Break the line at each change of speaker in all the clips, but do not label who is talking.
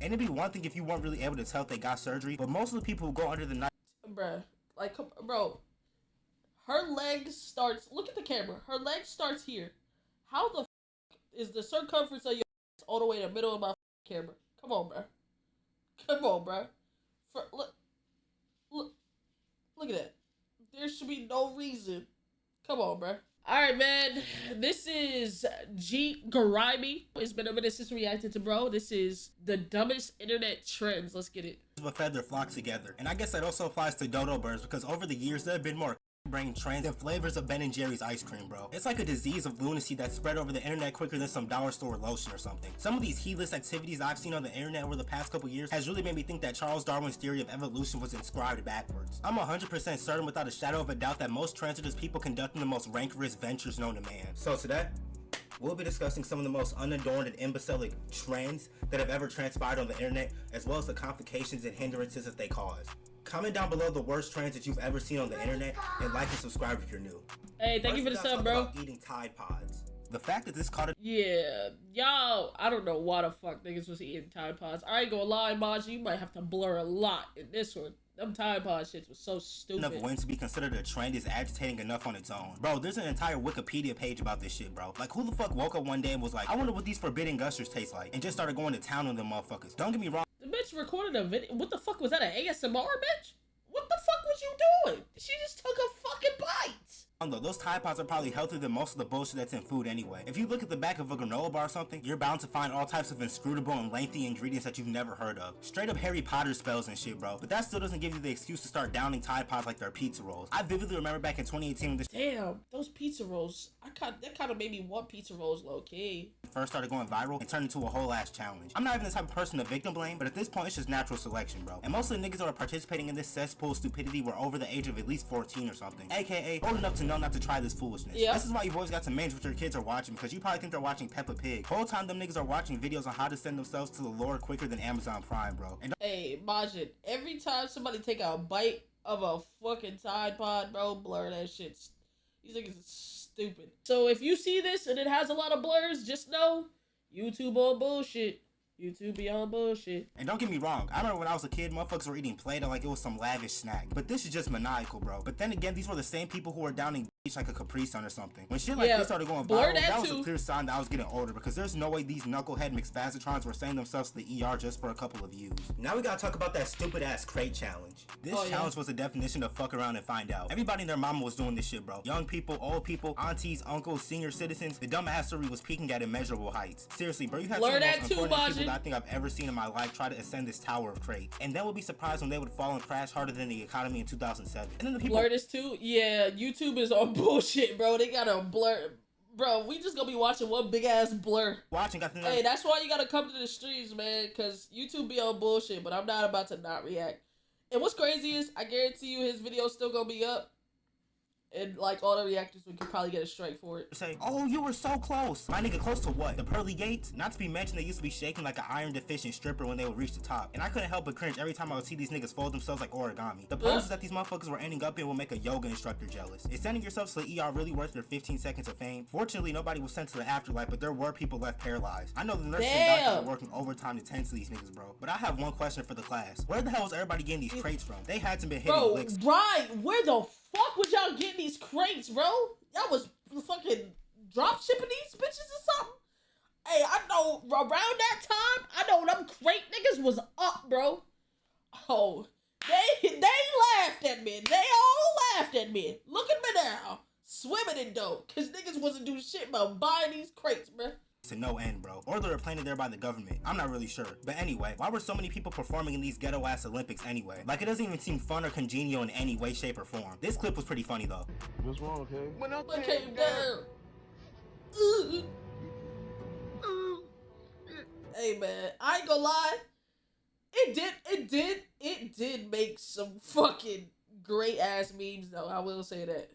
And it'd be one thing if you weren't really able to tell if they got surgery, but most of the people who go under the knife.
Bruh, like, bro, her leg starts, look at the camera, her leg starts here. How the is the circumference of your all the way in the middle of my camera? Come on, bruh. Come on, bruh. Look at that. There should be no reason. Come on, bruh. Alright, man. This is ggrimey. It's been a minute since we reacted to bro. This is the dumbest internet trends. Let's get it.
A feather flock together. And I guess that also applies to dodo birds, because over the years there have been more brain trends and flavors of Ben & Jerry's ice cream, bro. It's like a disease of lunacy that spread over the internet quicker than some dollar store lotion or something. Some of these heedless activities I've seen on the internet over the past couple years has really made me think that Charles Darwin's theory of evolution was inscribed backwards. I'm 100% certain without a shadow of a doubt that most trends are just people conducting the most rancorous ventures known to man. So today, we'll be discussing some of the most unadorned and imbecilic trends that have ever transpired on the internet, as well as the complications and hindrances that they cause. Comment down below the worst trends that you've ever seen on the internet, and like and subscribe if you're new.
Hey, thank you for the sub, bro.
Eating Tide Pods. The fact that this caught it.
Yeah, y'all, I don't know why the fuck niggas was eating Tide Pods. I ain't gonna lie, Maji, you might have to blur a lot in this one. Them Tide Pod shits was so stupid.
Enough when to be considered a trend is agitating enough on its own. Bro, there's an entire Wikipedia page about this shit, bro. Like, who the fuck woke up one day and was like, I wonder what these forbidden gushers taste like, and just started going to town on them motherfuckers. Don't get me wrong.
The bitch recorded a video. What the fuck was that, an ASMR, bitch? What the fuck was you doing? She just took a fucking bite.
Though those Tide Pods are probably healthier than most of the bullshit that's in food anyway. If you look at the back of a granola bar or something, you're bound to find all types of inscrutable and lengthy ingredients that you've never heard of. Straight up Harry Potter spells and shit, bro. But that still doesn't give you the excuse to start downing Tide Pods like they're pizza rolls. I vividly remember back in 2018 when this
damn, those pizza rolls. That kind of made me want pizza rolls low key.
First started going viral and turned into a whole ass challenge. I'm not even the type of person to victim blame, but at this point it's just natural selection, bro. And most of the niggas that are participating in this cesspool of stupidity were over the age of at least 14 or something, aka old enough to know not to try this foolishness. Yep. This is why you've always got to manage what your kids are watching, because you probably think they're watching Peppa Pig. Whole time them niggas are watching videos on how to send themselves to the Lord quicker than Amazon Prime, bro. And
hey, Majid, every time somebody take a bite of a fucking Tide Pod, bro, blur that shit. These niggas is stupid. So if you see this and it has a lot of blurs, just know YouTube on bullshit. YouTube be on bullshit.
And don't get me wrong, I remember when I was a kid, motherfuckers were eating Play-Doh like it was some lavish snack. But this is just maniacal, bro. But then again, these were the same people who were downing like a Capri Sun or something. When shit like this started going viral, that was a clear sign that I was getting older, because there's no way these knucklehead McSpazatrons were sending themselves to the ER just for a couple of views. Now we gotta talk about that stupid ass crate challenge. This challenge was the definition of fuck around and find out. Everybody and their mama was doing this shit, bro. Young people, old people, aunties, uncles, senior citizens. The dumbassery was peaking at immeasurable heights. Seriously, bro, you had some of the most important people that I think I've ever seen in my life try to ascend this tower of crates, and then would be surprised when they would fall and crash harder than the economy in 2007. And then the people
blur this too. Yeah, YouTube is on bullshit, bro. They gotta blur, bro. We just gonna be watching one big ass blur. Hey, that's why you gotta come to the streams, man, because YouTube be on bullshit. But I'm not about to not react. And what's crazy is, I guarantee you his video's still gonna be up. And like all the reactors, we could probably get a strike for it.
Say, oh, you were so close. My nigga, close to what? The pearly gates? Not to be mentioned, they used to be shaking like an iron deficient stripper when they would reach the top. And I couldn't help but cringe every time I would see these niggas fold themselves like origami. The poses that these motherfuckers were ending up in will make a yoga instructor jealous. Is sending yourself to the ER really worth your 15 seconds of fame? Fortunately, nobody was sent to the afterlife, but there were people left paralyzed. I know the nurses and doctors are working overtime to tend to these niggas, bro. But I have one question for the class. Where the hell is everybody getting these crates from? They had to be hitting
bro,
licks.
Right, where the fuck was y'all getting these crates, bro? Y'all was fucking drop shipping these bitches or something? Hey, I know around that time, I know them crate niggas was up, bro. Oh, they laughed at me. They all laughed at me. Look at me now, swimming in dough, cause niggas wasn't doing shit but buying these crates, bro.
To no end, bro. Or they were planted there by the government. I'm not really sure. But anyway, why were so many people performing in these ghetto ass Olympics anyway? Like, it doesn't even seem fun or congenial in any way, shape, or form. This clip was pretty funny though.
What's wrong, okay?
When I came down. Hey man, I ain't gonna lie. It did make some fucking great ass memes though. I will say that.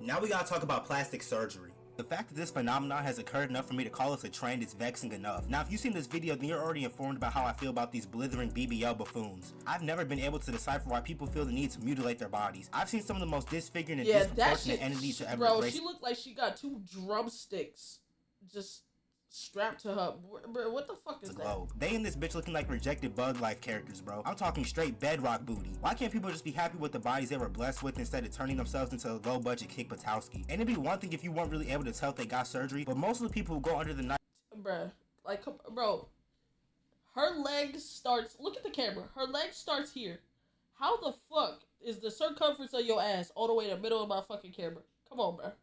Now we gotta talk about plastic surgery. The fact that this phenomenon has occurred enough for me to call this a trend is vexing enough. Now, if you've seen this video, then you're already informed about how I feel about these blithering BBL buffoons. I've never been able to decipher why people feel the need to mutilate their bodies. I've seen some of the most disfiguring and disproportionate entities to ever
bro, she looked like she got two drumsticks just strapped to her. Bro, what the fuck is that?
Globe. They and this bitch looking like rejected Bug Life characters, bro. I'm talking straight bedrock booty. Why can't people just be happy with the bodies they were blessed with instead of turning themselves into a low budget Kick Patowski? And it'd be one thing if you weren't really able to tell if they got surgery, but most of the people who go under the knife,
Bruh, like, bro, her leg starts, look at the camera, her leg starts here. How the fuck is the circumference of your ass all the way in the middle of my fucking camera? Come on, bruh.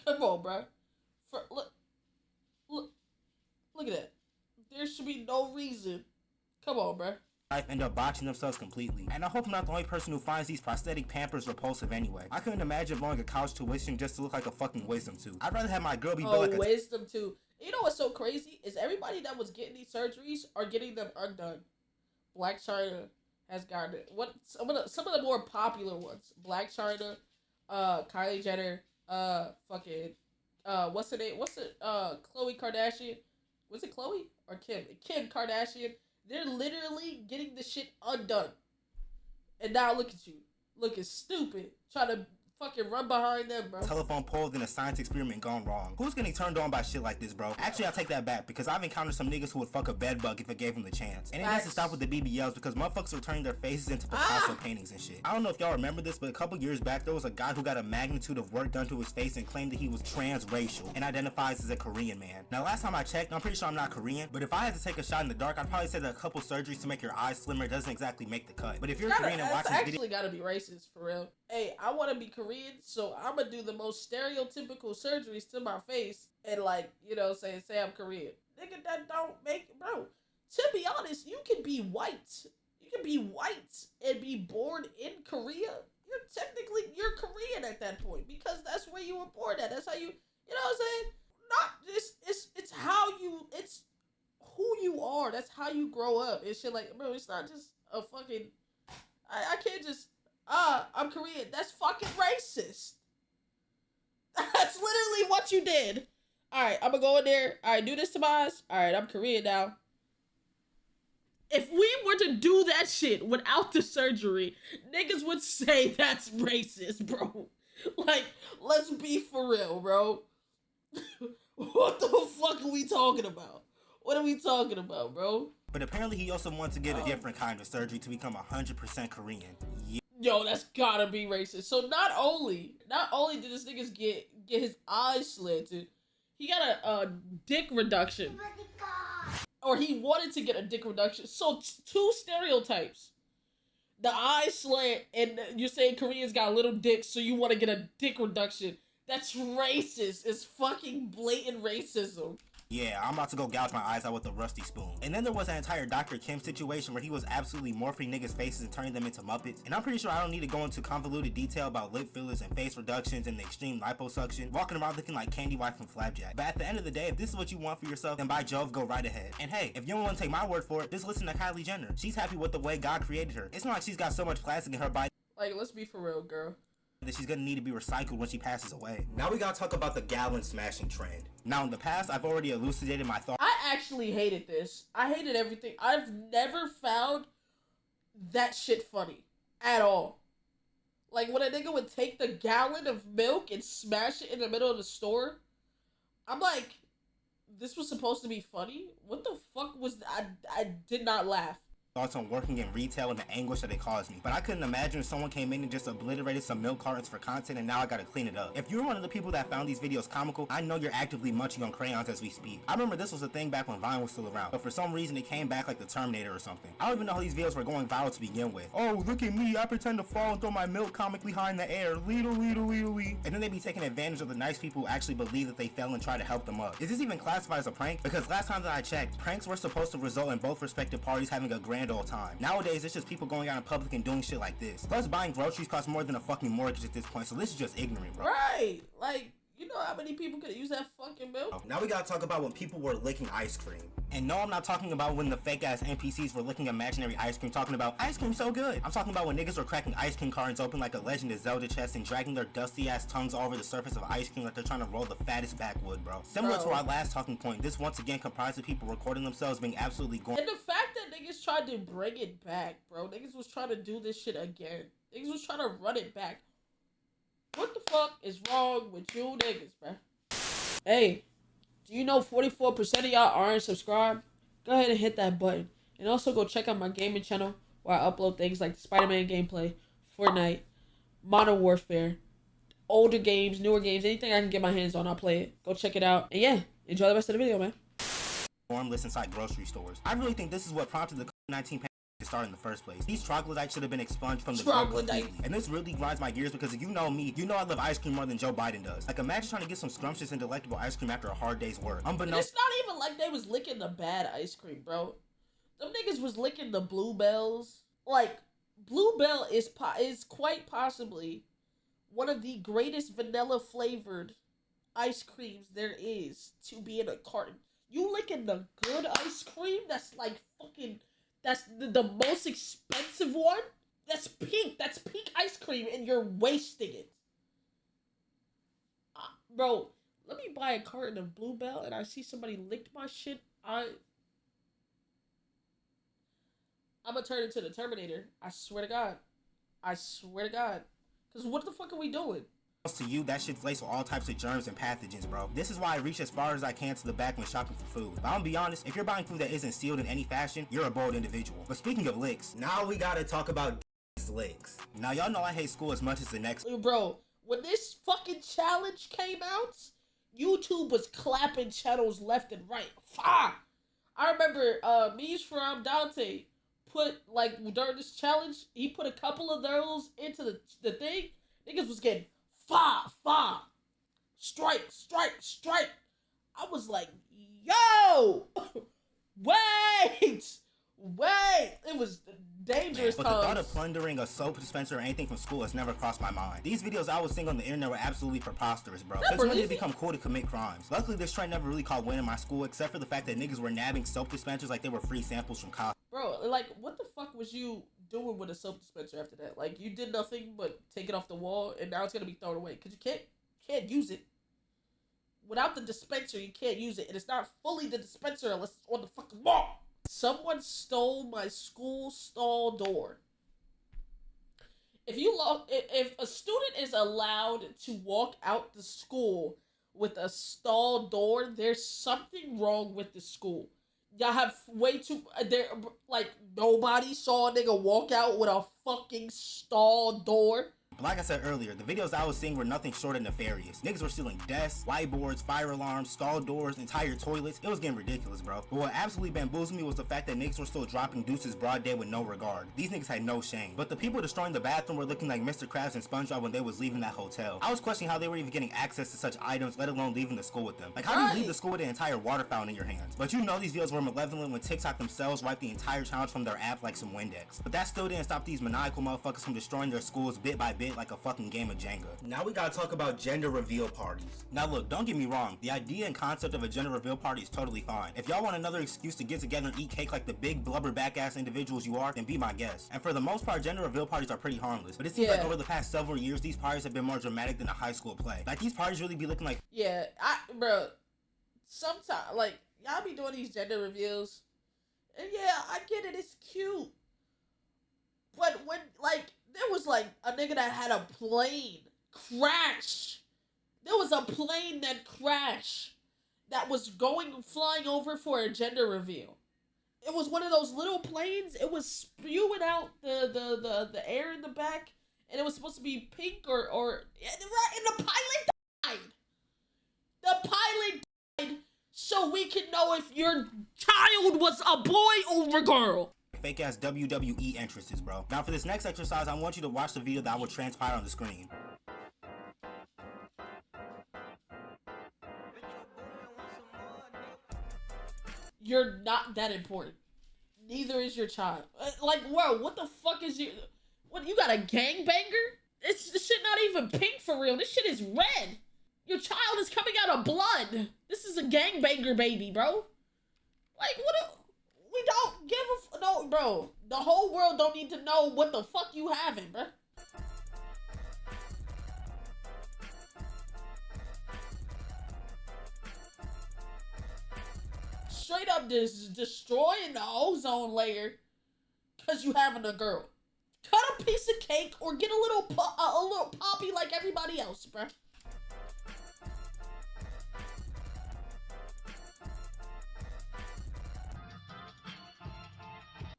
Come on, bruh. Look at that. There should be no reason. Come on, bruh.
end up botching themselves completely. And I hope I'm not the only person who finds these prosthetic pampers repulsive anyway. I couldn't imagine blowing a college tuition just to look like a fucking wisdom tooth. I'd rather have my girl be built like a
wisdom tooth. You know what's so crazy is everybody that was getting these surgeries are getting them undone. Black China has gotten it. What some of the more popular ones? Black China, Kylie Jenner, what's the name? Khloe Kardashian? Was it Khloe or Kim? Kim Kardashian. They're literally getting the shit undone. And now look at you, looking stupid, trying to fucking run behind them, bro.
Telephone pole than a science experiment gone wrong. Who's getting turned on by shit like this, bro? Actually, I'll take that back because I've encountered some niggas who would fuck a bed bug if it gave them the chance. And it has to stop with the BBLs because motherfuckers are turning their faces into Picasso paintings and shit. I don't know if y'all remember this, but a couple years back, there was a guy who got a magnitude of work done to his face and claimed that he was transracial and identifies as a Korean man. Now, last time I checked, I'm pretty sure I'm not Korean, but if I had to take a shot in the dark, I'd probably say that a couple surgeries to make your eyes slimmer doesn't exactly make the cut. But if you're Korean and watching this video,
gotta be racist for real. Hey, I want to be Korean, so I'm gonna do the most stereotypical surgeries to my face and, like, you know, say I'm Korean. Nigga, that don't make it, bro. To be honest, you can be white. You can be white and be born in Korea. You're Korean at that point because that's where you were born at. That's how you know what I'm saying? Not just it's who you are. That's how you grow up. It's shit like, bro, it's not just a fucking, I can't just, I'm Korean. That's fucking racist. That's literally what you did. Alright, I'm gonna go in there. Alright, do this to my eyes. Alright, I'm Korean now. If we were to do that shit without the surgery, niggas would say that's racist, bro. Like, let's be for real, bro. What the fuck are we talking about? What are we talking about, bro?
But apparently he also wants to get a different kind of surgery to become 100% Korean. Yeah.
Yo, that's gotta be racist. So not only did this niggas get his eyes slanted, he got a dick reduction. Or he wanted to get a dick reduction. So two stereotypes. The eyes slant and you're saying Koreans got little dicks, so you want to get a dick reduction. That's racist. It's fucking blatant racism.
Yeah, I'm about to go gouge my eyes out with a rusty spoon. And then there was an entire Dr. Kim situation where he was absolutely morphing niggas' faces and turning them into Muppets. And I'm pretty sure I don't need to go into convoluted detail about lip fillers and face reductions and the extreme liposuction, walking around looking like KISSIMMEE from Flapjack. But at the end of the day, if this is what you want for yourself, then by Jove, go right ahead. And hey, if you don't want to take my word for it, just listen to Kylie Jenner. She's happy with the way God created her. It's not like she's got so much plastic in her body.
Like, let's be for real, girl.
That she's gonna need to be recycled when she passes away. Now we gotta talk about the gallon smashing trend. Now in the past, I've already elucidated my thoughts.
I actually hated this. I hated everything. I've never found that shit funny at all. Like when a nigga would take the gallon of milk and smash it in the middle of the store, I'm like, this was supposed to be funny? What the fuck was that? I did not laugh.
Thoughts on working in retail and the anguish that it caused me. But I couldn't imagine if someone came in and just obliterated some milk cartons for content and now I gotta clean it up. If you're one of the people that found these videos comical, I know you're actively munching on crayons as we speak. I remember this was a thing back when Vine was still around, but for some reason it came back like the Terminator or something. I don't even know how these videos were going viral to begin with. Oh, look at me, I pretend to fall and throw my milk comically high in the air. Leedle, leedle, leedle, leedle. And then they be taking advantage of the nice people who actually believe that they fell and try to help them up. Is this even classified as a prank? Because last time that I checked, pranks were supposed to result in both respective parties having a grand old time. Nowadays, it's just people going out in public and doing shit like this. Plus, buying groceries costs more than a fucking mortgage at this point, so this is just ignorant, bro.
Right. Like, you know how many people could use that fucking milk?
Now we gotta talk about when people were licking ice cream. And no, I'm not talking about when the fake-ass NPCs were licking imaginary ice cream, talking about ice cream so good. I'm talking about when niggas were cracking ice cream cartons open like a Legend of Zelda chest and dragging their dusty-ass tongues all over the surface of ice cream like they're trying to roll the fattest backwood, bro. Similar to our last talking point, this once again comprised of people recording themselves being absolutely
And the fact that niggas tried to bring it back, bro. Niggas was trying to do this shit again. Niggas was trying to run it back. What the fuck is wrong with you niggas, bro? Hey, Do you know 44% of y'all aren't subscribed? Go ahead and hit that button. And also go check out my gaming channel where I upload things like Spider-Man gameplay, Fortnite, Modern Warfare, older games, newer games, anything I can get my hands on, I'll play it. Go check it out. And yeah, enjoy the rest of the video, man.
Formless inside grocery stores. I really think this is what prompted the COVID-19 pandemic to start in the first place. These troglodytes should have been expunged from the globe completely. And this really grinds my gears because if you know me, you know I love ice cream more than Joe Biden does. Like, imagine trying to get some scrumptious and delectable ice cream after a hard day's work.
It's not even like they was licking the bad ice cream, bro. Them niggas was licking the Bluebells. Like, Bluebell is quite possibly one of the greatest vanilla flavored ice creams there is to be in a carton. You licking the good ice cream that's like fucking, that's the most expensive one? That's peak ice cream and you're wasting it. Bro, let me buy a carton of Bluebell and I see somebody licked my shit. I'm gonna turn into the Terminator. I swear to God. I swear to God. Because what the fuck are we doing?
To you, that shit's laced with all types of germs and pathogens, bro. This is why I reach as far as I can to the back when shopping for food. But I'm gonna be honest, if you're buying food that isn't sealed in any fashion, you're a bold individual. But speaking of licks, now we gotta talk about licks. Now y'all know I hate school as much as the next.
Bro, when this fucking challenge came out, YouTube was clapping channels left and right. Fuck! I remember me's from Dante put, like, during this challenge, he put a couple of those into the thing. Niggas was getting strike. I was like, yo, wait. It was dangerous.
But the thought of plundering a soap dispenser or anything from school has never crossed my mind. These videos I was seeing on the internet were absolutely preposterous, bro. Since when did it become cool to commit crimes? Luckily, this trend never really caught wind in my school, except for the fact that niggas were nabbing soap dispensers like they were free samples from college.
Bro, like, what the fuck was you doing with a soap dispenser after that? Like, you did nothing but take it off the wall, and now it's gonna be thrown away because you can't use it. Without the dispenser, you can't use it, and it's not fully the dispenser unless it's on the fucking wall. Someone stole my school stall door. If a student is allowed to walk out the school with a stall door, there's something wrong with the school. Y'all have way too, like, nobody saw a nigga walk out with a fucking stall door.
Like I said earlier, the videos I was seeing were nothing short of nefarious. Niggas were stealing desks, whiteboards, fire alarms, stall doors, entire toilets. It was getting ridiculous, bro. But what absolutely bamboozled me was the fact that niggas were still dropping deuces broad day with no regard. These niggas had no shame. But the people destroying the bathroom were looking like Mr. Krabs and SpongeBob when they was leaving that hotel. I was questioning how they were even getting access to such items, let alone leaving the school with them. Like, how do you leave the school with an entire water fountain in your hands? But you know these videos were malevolent when TikTok themselves wiped the entire challenge from their app like some Windex. But that still didn't stop these maniacal motherfuckers from destroying their schools bit by bit like a fucking game of Jenga. Now we gotta talk about gender reveal parties. Now look, don't get me wrong, the idea and concept of a gender reveal party is totally fine. If y'all want another excuse to get together and eat cake like the big blubber back ass individuals you are, then be my guest. And for the most part, gender reveal parties are pretty harmless. But it seems like over the past several years, these parties have been more dramatic than a high school play. Like, these parties really be looking like,
bro, sometimes, like, y'all be doing these gender reveals, and yeah, I get it, it's cute. But when, like, there was, like, a nigga that had a plane crash. There was a plane that crashed that was flying over for a gender reveal. It was one of those little planes. It was spewing out the air in the back, and it was supposed to be pink and the pilot died. The pilot died so we can know if your child was a boy or a girl.
Fake ass WWE entrances, bro. Now for this next exercise, I want you to watch the video that will transpire on the screen.
You're not that important. Neither is your child. Like, whoa, what the fuck is what, you got a gangbanger? This shit not even pink for real. This shit is red. Your child is coming out of blood. This is a gangbanger baby, bro. Like, we don't give no, bro. The whole world don't need to know what the fuck you having, bro. Straight up destroying the ozone layer because you having a girl. Cut a piece of cake or get a little poppy like everybody else, bro.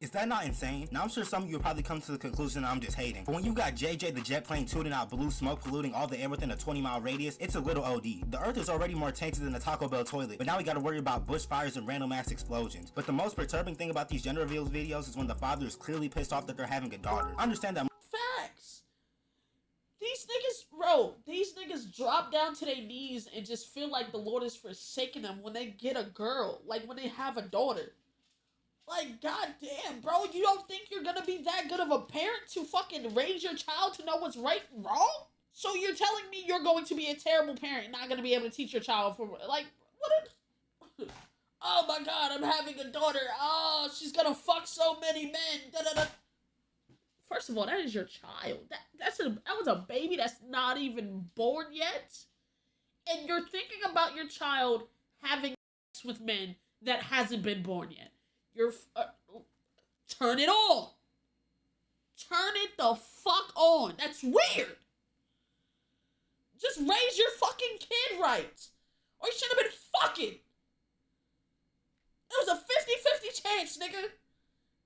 Is that not insane? Now I'm sure some of you will probably come to the conclusion I'm just hating. But when you got JJ the jet plane tooting out blue smoke polluting all the air within a 20-mile radius, it's a little OD. The earth is already more tainted than a Taco Bell toilet, but now we gotta worry about bushfires and random ass explosions. But the most perturbing thing about these gender reveals videos is when the father is clearly pissed off that they're having a daughter. I understand that.
Facts. These niggas drop down to their knees and just feel like the Lord is forsaking them when they get a girl, like when they have a daughter. Like, goddamn, bro, you don't think you're gonna be that good of a parent to fucking raise your child to know what's right and wrong? So you're telling me you're going to be a terrible parent, not gonna be able to teach your child for, like, what? Oh my God, I'm having a daughter. Oh, she's gonna fuck so many men. Da-da-da. First of all, that is your child. That was a baby that's not even born yet. And you're thinking about your child having sex with men that hasn't been born yet. Turn it on. Turn it the fuck on. That's weird. Just raise your fucking kid right. Or you should have been fucking. It was a 50-50 chance, nigga.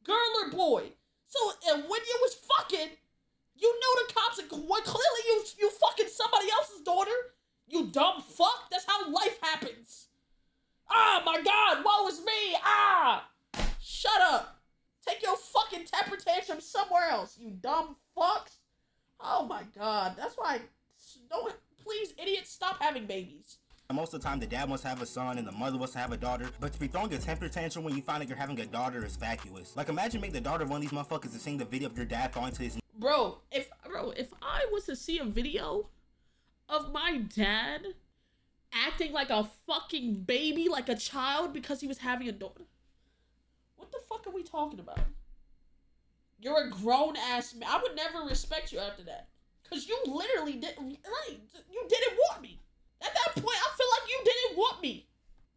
Girl or boy. So, and when you was fucking, you knew the cops, well, clearly you fucking somebody else's daughter. You dumb fuck. That's how life happens. Ah, my God, woe is me. Ah. Shut up. Take your fucking temper tantrum somewhere else, you dumb fucks. Oh my God. That's why, please, idiots, stop having babies.
Most of the time, the dad wants to have a son and the mother wants to have a daughter, but to be throwing a temper tantrum when you find out you're having a daughter is vacuous. Like, imagine being the daughter of one of these motherfuckers and seeing the video of your dad falling to his knees.
Bro, if I was to see a video of my dad acting like a fucking baby, like a child, because he was having a daughter, what the fuck are we talking about? You're a grown-ass man. I would never respect you after that. Because you literally didn't, like, you didn't want me. At that point, I feel like you didn't want me.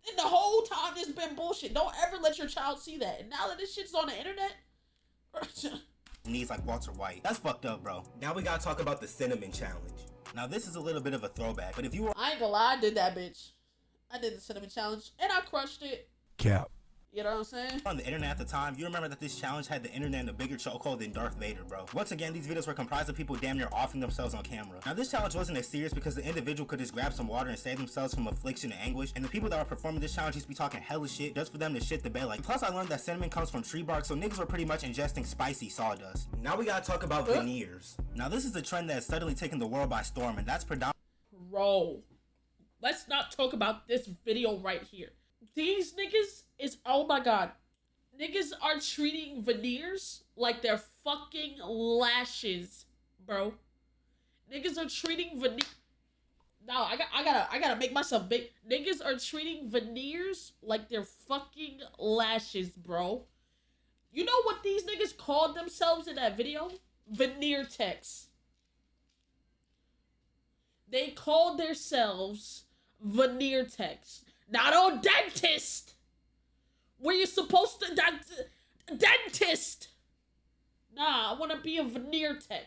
And the whole time, it's been bullshit. Don't ever let your child see that. And now that this shit's on the internet...
Knees like Walter White. That's fucked up, bro. Now we gotta talk about the cinnamon challenge. Now this is a little bit of a throwback, but if you were...
I ain't gonna lie, I did that, bitch. I did the cinnamon challenge, and I crushed it.
Cap.
You know what I'm saying?
On the internet at the time, you remember that this challenge had the internet in a bigger chokehold than Darth Vader, bro. Once again, these videos were comprised of people damn near offing themselves on camera. Now this challenge wasn't as serious because the individual could just grab some water and save themselves from affliction and anguish, and the people that were performing this challenge used to be talking hella shit just for them to shit the bed. Like, plus I learned that cinnamon comes from tree bark, so niggas were pretty much ingesting spicy sawdust. Now we gotta talk about veneers. Now this is a trend that has suddenly taken the world by storm, and that's predominantly...
Bro, let's not talk about this video right here. These niggas is, oh my God. Niggas are treating veneers like they're fucking lashes, bro. Niggas are treating veneers. No, I gotta make myself big. Niggas are treating veneers like they're fucking lashes, bro. You know what these niggas called themselves in that video? Veneer techs. They called themselves veneer techs. Not a dentist. Where you supposed to... Dentist! Nah, I want to be a veneer tech.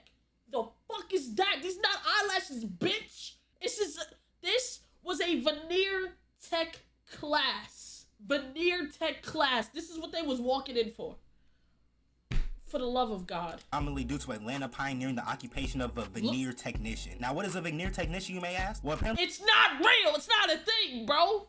The fuck is that? These not eyelashes, bitch! This was a veneer tech class. Veneer tech class. This is what they was walking in for. For the love of God.
Commonly due to Atlanta pioneering the occupation of a veneer technician. Now, what is a veneer technician, you may ask? Well, apparently...
It's not real! It's not a thing, bro!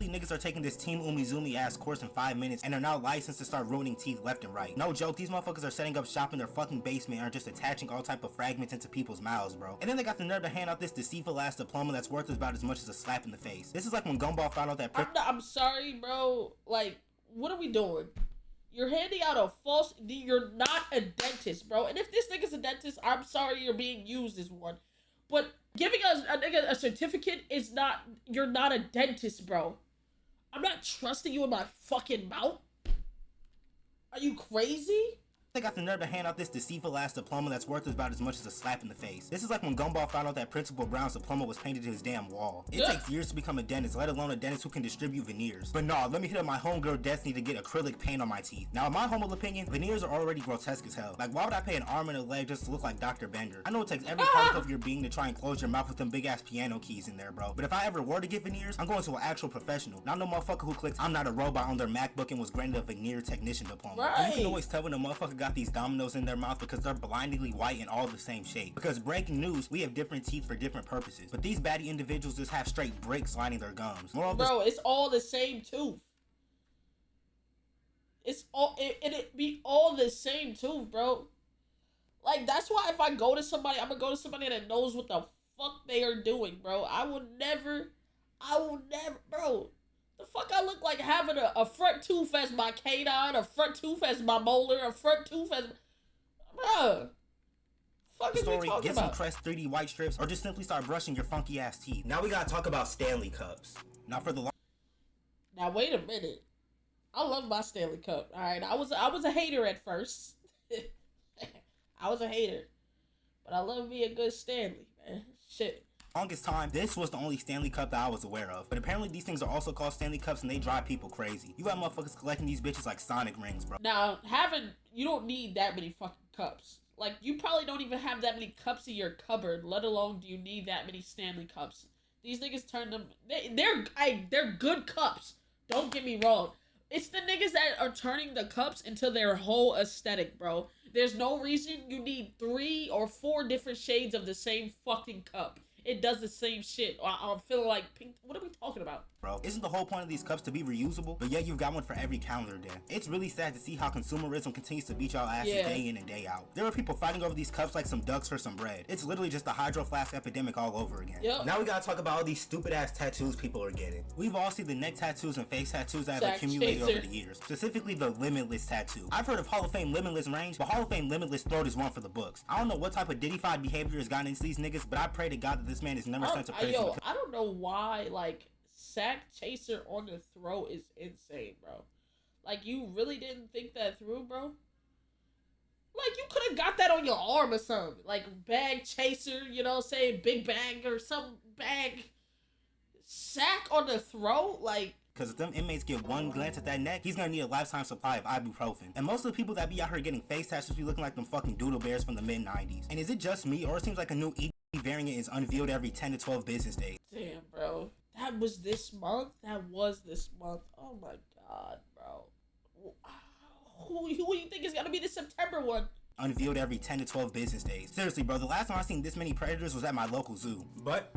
Niggas are taking this Team Umizoomi ass course in 5 minutes and are now licensed to start ruining teeth left and right. No joke, these motherfuckers are setting up shop in their fucking basement and are just attaching all type of fragments into people's mouths, bro. And then they got the nerve to hand out this deceitful ass diploma that's worth about as much as a slap in the face. This is like when Gumball found out that...
I'm sorry, bro. Like, what are we doing? You're handing out a false... You're not a dentist, bro. And if this nigga's a dentist, I'm sorry you're being used as one. But giving a nigga a certificate is not... You're not a dentist, bro. I'm not trusting you in my fucking mouth. Are you crazy?
They got the nerve to hand out this deceitful ass diploma that's worth about as much as a slap in the face. This is like when Gumball found out that Principal Brown's diploma was painted to his damn wall. It takes years to become a dentist, let alone a dentist who can distribute veneers. But nah, let me hit up my homegirl Destiny to get acrylic paint on my teeth. Now in my humble opinion, veneers are already grotesque as hell. Like why would I pay an arm and a leg just to look like Dr. Bender? I know it takes every particle of your being to try and close your mouth with them big ass piano keys in there, bro. But if I ever were to get veneers, I'm going to an actual professional. Not no motherfucker who clicks I'm not a robot on their MacBook and was granted a veneer technician diploma.
Right.
And you can always tell when a motherfucker got these dominoes in their mouth because they're blindingly white and all the same shape. Because breaking news, we have different teeth for different purposes. But these baddie individuals just have straight bricks lining their gums.
Bro, it's all the same tooth. It's all it be all the same tooth, bro. Like that's why if I go to somebody, I'm gonna go to somebody that knows what the fuck they are doing, bro. I will never, bro. The fuck I look like having a front tooth as my canine, a front tooth as my molar, a front tooth as... Bruh. Fuck is we talking
get
about?
some Crest 3D white strips, or just simply start brushing your funky ass teeth. Now we gotta talk about Stanley cups. Now for the...
Now wait a minute. I love my Stanley Cup, alright? I was a hater at first. I was a hater. But I love me a good Stanley, man. Shit.
Longest time, this was the only Stanley Cup that I was aware of. But apparently these things are also called Stanley Cups and they drive people crazy. You got motherfuckers collecting these bitches like Sonic rings, bro.
Now, you don't need that many fucking cups. Like, you probably don't even have that many cups in your cupboard, let alone do you need that many Stanley Cups. These niggas turn them, they're good cups. Don't get me wrong. It's the niggas that are turning the cups into their whole aesthetic, bro. There's no reason you need 3 or 4 different shades of the same fucking cup. It does the same shit. I'm feeling like pink. What are we talking about?
Bro, isn't the whole point of these cups to be reusable? But yeah, you've got one for every calendar day. It's really sad to see how consumerism continues to beat y'all asses day in and day out. There are people fighting over these cups like some ducks for some bread. It's literally just the hydro flask epidemic all over again.
Yep.
Now we gotta talk about all these stupid ass tattoos people are getting. We've all seen the neck tattoos and face tattoos that have accumulated over the years. Specifically the Limitless tattoo. I've heard of Hall of Fame Limitless range, but Hall of Fame Limitless throat is one for the books. I don't know what type of diddy-fied behavior has gotten into these niggas, but I pray to God that this man is never sent to prison.
Yo, I don't know why, like, sack chaser on the throat is insane, bro. Like, you really didn't think that through, bro? Like, you could have got that on your arm or something. Like, bag chaser, you know what I'm saying? Big bag or some bag. Sack on the throat? Like...
Because if them inmates get one glance at that neck, he's gonna need a lifetime supply of ibuprofen. And most of the people that be out here getting face tattoos be looking like them fucking doodle bears from the mid-90s. And is it just me, or it seems like a new variant is unveiled every 10 to 12 business days?
Damn, bro. That was this month? That was this month. Oh my god, bro. Who do you think is gonna be the September one?
Unveiled every 10 to 12 business days. Seriously, bro, the last time I seen this many predators was at my local zoo. But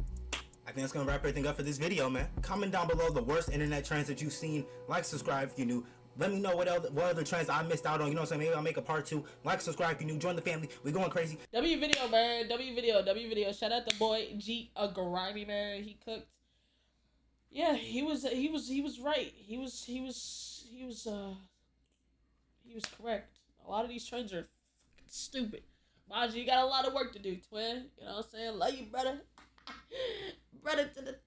I think that's gonna wrap everything up for this video, man. Comment down below the worst internet trends that you've seen. Like, subscribe if you're new. Let me know what other trends I missed out on. You know what I'm saying? Maybe I'll make a part 2. Like, subscribe if you're new. Join the family. We're going crazy.
W video, man. W video. Shout out the boy ggrimey, man. He cooked. Yeah, he was right. He was correct. A lot of these trends are fucking stupid. Mind you got a lot of work to do, twin. You know what I'm saying? Love you, brother. Brother to the